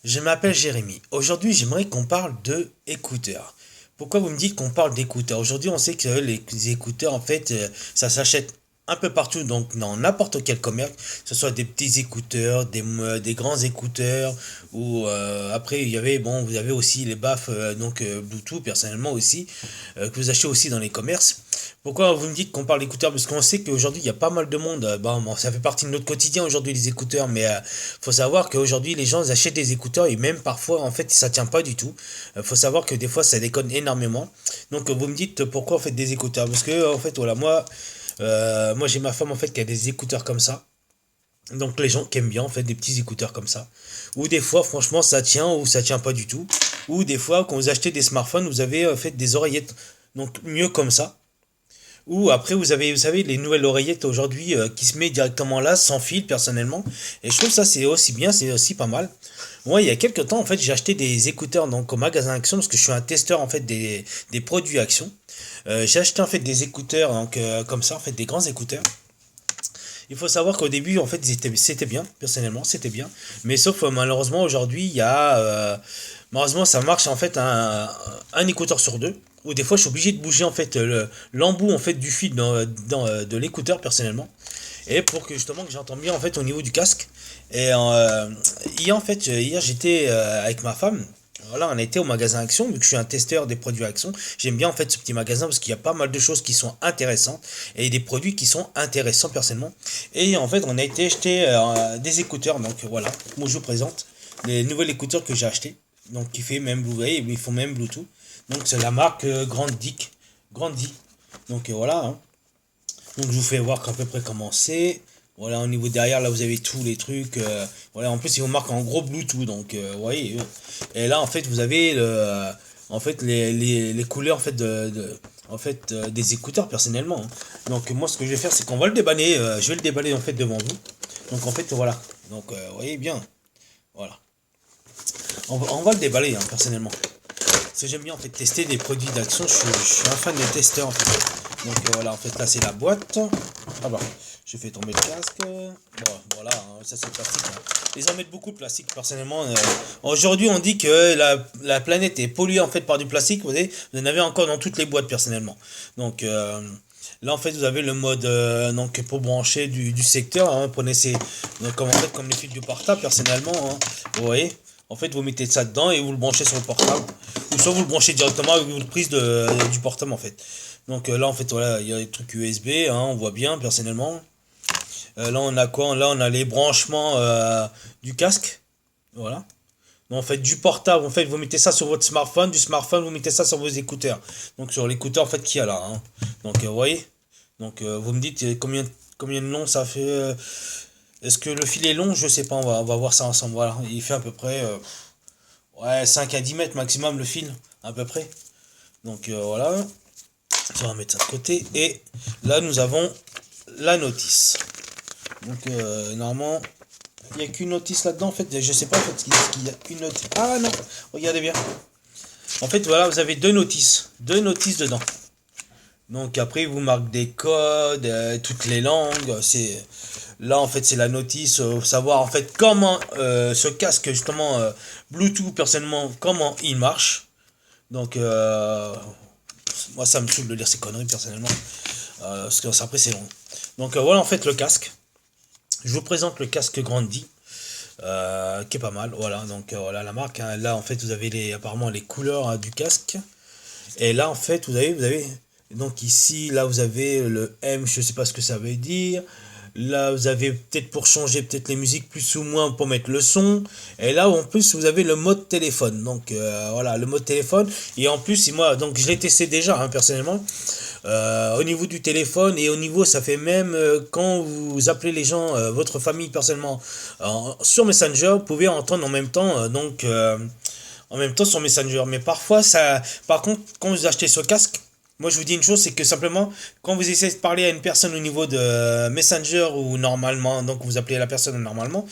Je m'appelle Jérémy. Aujourd'hui, j'aimerais qu'on parle de écouteurs. Pourquoi vous me dites qu'on parle d'écouteurs? Aujourd'hui, on sait que les écouteurs, en fait, ça s'achète un peu partout, donc dans n'importe quel commerce, que ce soit des petits écouteurs, des grands écouteurs, ou après, bon, vous avez aussi les baffes, Bluetooth, personnellement aussi, que vous achetez aussi dans les commerces. Pourquoi vous me dites qu'on parle d'écouteurs? Parce qu'on sait qu'aujourd'hui, il y a pas mal de monde. Bon, ça fait partie de notre quotidien aujourd'hui, les écouteurs, mais faut savoir qu'aujourd'hui, les gens ils achètent des écouteurs et même parfois, en fait, ça tient pas du tout. Faut savoir que des fois, ça déconne énormément. Donc, vous me dites pourquoi on fait des écouteurs? Parce que, en fait, voilà, moi j'ai ma femme, en fait, qui a des écouteurs comme ça. Donc, les gens qui aiment bien, en fait, des petits écouteurs comme ça. Ou des fois, franchement, ça tient ou ça tient pas du tout. Ou des fois, quand vous achetez des smartphones, vous avez, en fait, des oreillettes. Donc, mieux comme ça. Ou après, vous savez, les nouvelles oreillettes aujourd'hui qui se met directement là, sans fil, personnellement. Et je trouve ça, c'est aussi bien, c'est aussi pas mal. Moi, il y a quelques temps, en fait, j'ai acheté des écouteurs donc, au magasin Action parce que je suis un testeur, en fait, des produits Action. J'ai acheté, en fait, des écouteurs, donc, comme ça, en fait, des grands écouteurs. Il faut savoir qu'au début, en fait, c'était bien, personnellement, c'était bien. Mais sauf, malheureusement, aujourd'hui, malheureusement, ça marche, en fait, un écouteur sur deux. Ou des fois, je suis obligé de bouger, en fait, l'embout, en fait, du fil de l'écouteur, personnellement. Et pour que, justement, que j'entende bien, en fait, au niveau du casque. Et hier, en fait, hier, j'étais avec ma femme. Voilà, on a été au magasin Action, vu que je suis un testeur des produits Action. J'aime bien en fait ce petit magasin parce qu'il y a pas mal de choses qui sont intéressantes et des produits qui sont intéressants personnellement. Et en fait, on a été acheter des écouteurs. Donc voilà, moi je vous présente les nouveaux écouteurs que j'ai achetés. Donc qui fait même Blu-ray, ils font même Bluetooth. Donc c'est la marque Grandi. Donc voilà, hein. Donc je vous fais voir à peu près comment c'est. Voilà, au niveau derrière, là vous avez tous les trucs. Voilà, en plus ils vous marquent en gros Bluetooth. Donc vous voyez. Et là en fait vous avez en fait les couleurs en fait des écouteurs personnellement, hein. Donc moi ce que je vais faire c'est qu'on va le déballer. Je vais le déballer en fait devant vous. Donc en fait voilà. Donc vous voyez bien. Voilà. On va le déballer hein, personnellement. Parce que j'aime bien en fait tester des produits d'action. Je suis un fan des testeurs en fait. Donc voilà, en fait là c'est la boîte. Ah bah, je fais tomber le casque. Bon, voilà, hein, ça c'est plastique, hein. Ils en mettent beaucoup de plastique personnellement. Aujourd'hui on dit que la planète est polluée en fait par du plastique. Vous voyez, vous en avez encore dans toutes les boîtes personnellement. Donc là en fait vous avez le mode donc pour brancher du secteur. Hein, prenez comme en fait comme les fils du portable personnellement. Hein, vous voyez. En fait, vous mettez ça dedans et vous le branchez sur le portable. Ou soit vous le branchez directement avec une prise du portable en fait. Donc là en fait voilà, il y a des trucs USB, hein, on voit bien personnellement. Là on a quoi? Là on a les branchements du casque. Voilà. Donc, en fait du portable, en fait vous mettez ça sur votre smartphone, du smartphone vous mettez ça sur vos écouteurs. Donc sur l'écouteur en fait qu'il y a là, hein. Donc vous voyez. Donc vous me dites combien de long ça fait. Est-ce que le fil est long? Je sais pas, on va voir ça ensemble. Voilà, il fait à peu près ouais, 5 à 10 mètres maximum le fil, à peu près. Donc voilà, on va mettre ça de côté. Et là, nous avons la notice. Donc normalement, il n'y a qu'une notice là-dedans. En fait, je sais pas en fait, ce qu'il y a une notice. Ah non, regardez bien. En fait, voilà, vous avez deux notices. Deux notices dedans. Donc après, il vous marque des codes, toutes les langues. Là, en fait, c'est la notice, savoir en fait comment ce casque justement Bluetooth personnellement comment il marche. Donc moi, ça me saoule de lire ces conneries personnellement, parce que après c'est long. Donc voilà en fait le casque. Je vous présente le casque Grandi. Qui est pas mal, voilà, donc voilà la marque, hein. Là en fait vous avez apparemment les couleurs hein, du casque. Et là en fait vous avez donc ici là vous avez le M, je sais pas ce que ça veut dire. Là vous avez peut-être pour changer peut-être les musiques plus ou moins pour mettre le son. Et là en plus vous avez le mode téléphone. Donc voilà le mode téléphone. Et en plus moi donc je l'ai testé déjà hein, personnellement. Au niveau du téléphone et au niveau ça fait même quand vous appelez les gens, votre famille personnellement sur Messenger, vous pouvez entendre en même temps en même temps sur Messenger. Mais parfois, par contre, quand vous achetez ce casque, moi je vous dis une chose, c'est que simplement, quand vous essayez de parler à une personne au niveau de Messenger ou normalement, donc vous appelez la personne normalement,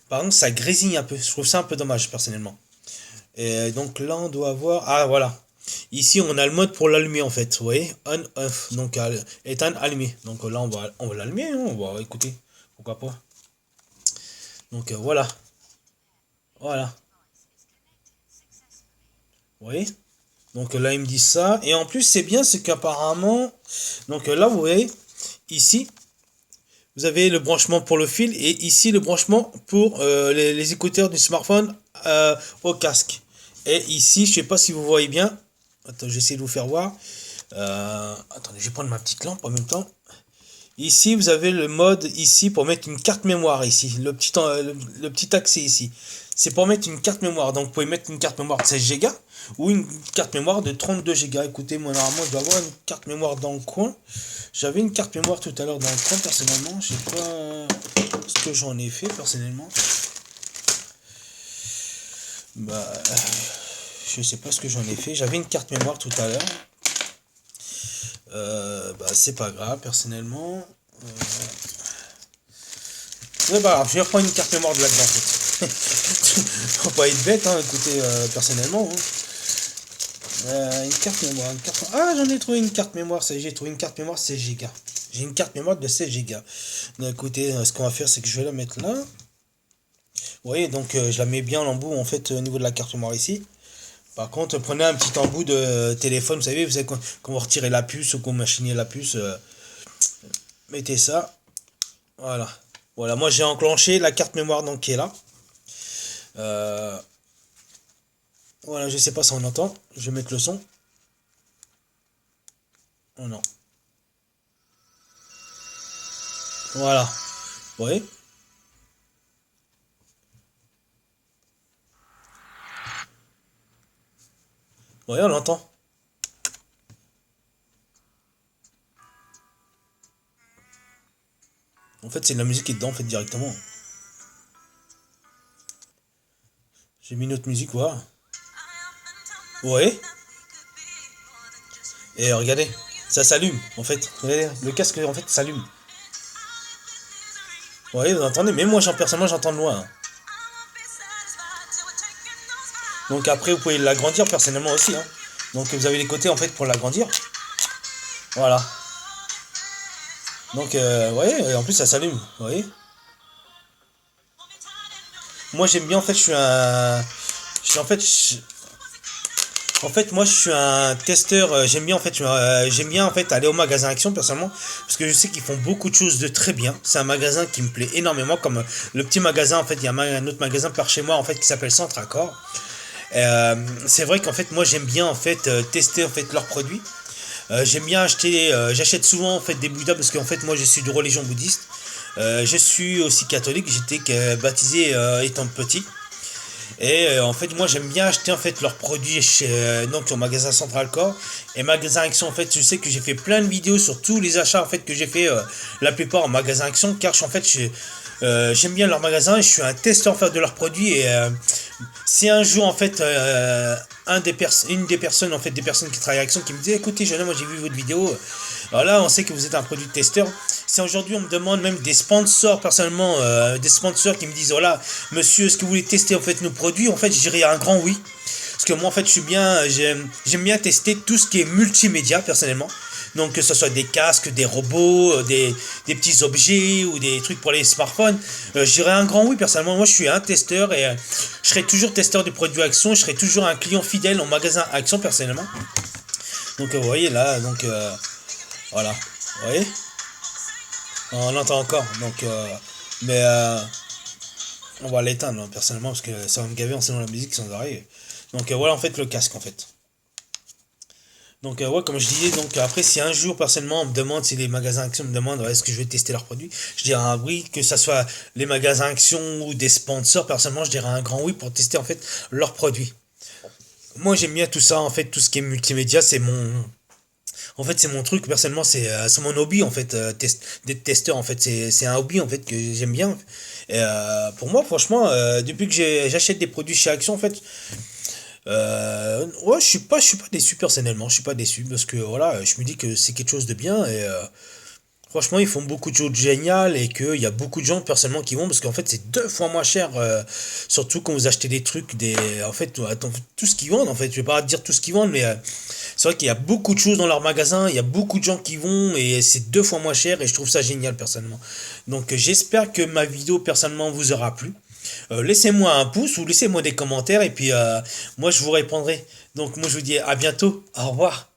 par contre, ça grésille un peu. Je trouve ça un peu dommage personnellement. Et donc là, on doit avoir. Ah voilà. Ici, on a le mode pour l'allumer en fait. Vous voyez? On, off. Donc éteindre, allumer. Donc là, on va l'allumer. Hein, on va écouter. Pourquoi pas? Donc voilà. Voilà. voyez. Donc là, il me dit ça. Et en plus, c'est bien, c'est qu'apparemment... Donc là, vous voyez, ici, vous avez le branchement pour le fil. Et ici, le branchement pour les écouteurs du smartphone au casque. Et ici, je sais pas si vous voyez bien. Attends, j'essaie de vous faire voir. Attendez, je vais prendre ma petite lampe en même temps. Ici, vous avez le mode ici pour mettre une carte mémoire ici. Le petit accès ici. C'est pour mettre une carte mémoire. Donc, vous pouvez mettre une carte mémoire de 16 Go ou une carte mémoire de 32 Go. Écoutez, moi, normalement, je dois avoir une carte mémoire dans le coin. J'avais une carte mémoire tout à l'heure dans le coin, personnellement. Je sais pas ce que j'en ai fait, personnellement. Bah, je sais pas ce que j'en ai fait. J'avais une carte mémoire tout à l'heure. Bah, c'est pas grave, personnellement. Ouais, bah, alors, je vais reprendre une carte mémoire de là-dedans, en fait. Faut pas être bête, hein, écoutez, personnellement. Hein. Une carte mémoire, Ah, j'en ai trouvé une carte mémoire, ça y est, j'ai trouvé une carte mémoire 16 Go. J'ai une carte mémoire de 16 Go. Donc, écoutez, ce qu'on va faire, c'est que je vais la mettre là. Vous voyez, donc, je la mets bien en embout, en fait, au niveau de la carte mémoire ici. Par contre, prenez un petit embout de téléphone, vous savez quand vous retirez la puce ou qu'on machinez la puce, mettez ça. Voilà. Voilà, moi j'ai enclenché la carte mémoire donc qui est là. Voilà, je sais pas si on entend. Je vais mettre le son. Oh non. Voilà. Vous voyez? Vous voyez, on l'entend. En fait, c'est de la musique qui est dedans, en fait, directement. J'ai mis une autre musique, voilà. Vous voyez? Et regardez, ça s'allume, en fait. Regardez, le casque, en fait, s'allume. Vous voyez, vous entendez? Mais moi, personnellement, j'entends de loin. Hein. Donc après, vous pouvez l'agrandir personnellement aussi. Hein. Donc vous avez les côtés, en fait, pour l'agrandir. Voilà. Donc, vous voyez, en plus, ça s'allume. Vous voyez? Moi, j'aime bien, en fait, je suis un... En fait, moi, je suis un testeur. J'aime bien, en fait, j'aime bien, en fait, aller au magasin Action, personnellement, parce que je sais qu'ils font beaucoup de choses de très bien. C'est un magasin qui me plaît énormément, comme le petit magasin, en fait, il y a un autre magasin par chez moi, en fait, qui s'appelle Centre Accord. C'est vrai qu'en fait, moi, j'aime bien, en fait, tester, en fait, leurs produits. J'aime bien acheter, j'achète souvent, en fait, des bouddhas, parce qu'en fait, moi, je suis de religion bouddhiste. Je suis aussi catholique, j'étais baptisé étant petit. Et en fait, moi j'aime bien acheter en fait leurs produits chez, donc au magasin Central Core et magasin Action. En fait, je sais que j'ai fait plein de vidéos sur tous les achats en fait que j'ai fait la plupart en magasin Action car en fait j'aime bien leur magasin et je suis un testeur en fait de leurs produits et si un jour en fait une des personnes en fait des personnes qui travaillent à Action qui me dit écoutez jeune homme, moi j'ai vu votre vidéo, alors là on sait que vous êtes un produit testeur. Si aujourd'hui on me demande même des sponsors personnellement, des sponsors qui me disent voilà monsieur est-ce que vous voulez tester en fait nos produits, en fait je dirais un grand oui. Parce que moi en fait j'aime bien tester tout ce qui est multimédia personnellement. Donc que ce soit des casques, des robots, des petits objets ou des trucs pour les smartphones, je dirais un grand oui personnellement. Moi je suis un testeur et je serai toujours testeur des produits Action, je serai toujours un client fidèle en magasin Action personnellement. Donc vous voyez là, donc voilà, vous voyez, on l'entend encore, donc mais on va l'éteindre hein, personnellement parce que ça va me gaver en selon la musique sans arrêt. Donc voilà en fait le casque en fait. Donc ouais comme je disais, donc après si un jour personnellement on me demande, si les magasins Action me demandent est-ce que je vais tester leurs produits, je dirais un oui, que ça soit les magasins Action ou des sponsors, personnellement je dirais un grand oui pour tester en fait leurs produits. Moi j'aime bien tout ça en fait, tout ce qui est multimédia, c'est mon truc personnellement, c'est mon hobby en fait, d'être testeur en fait, c'est un hobby en fait que j'aime bien. Et pour moi franchement, depuis que j'achète des produits chez Action en fait, ouais je suis pas déçu personnellement, je suis pas déçu parce que voilà, je me dis que c'est quelque chose de bien et franchement ils font beaucoup de choses géniales et qu'il y a beaucoup de gens personnellement qui vont parce qu'en fait c'est deux fois moins cher, surtout quand vous achetez des trucs, en fait attends, tout ce qu'ils vendent en fait, je vais pas dire tout ce qu'ils vendent mais c'est vrai qu'il y a beaucoup de choses dans leur magasin, il y a beaucoup de gens qui vont et c'est deux fois moins cher et je trouve ça génial personnellement. Donc j'espère que ma vidéo personnellement vous aura plu. laissez-moi un pouce ou laissez-moi des commentaires et puis moi je vous répondrai. Donc moi je vous dis à bientôt. Au revoir.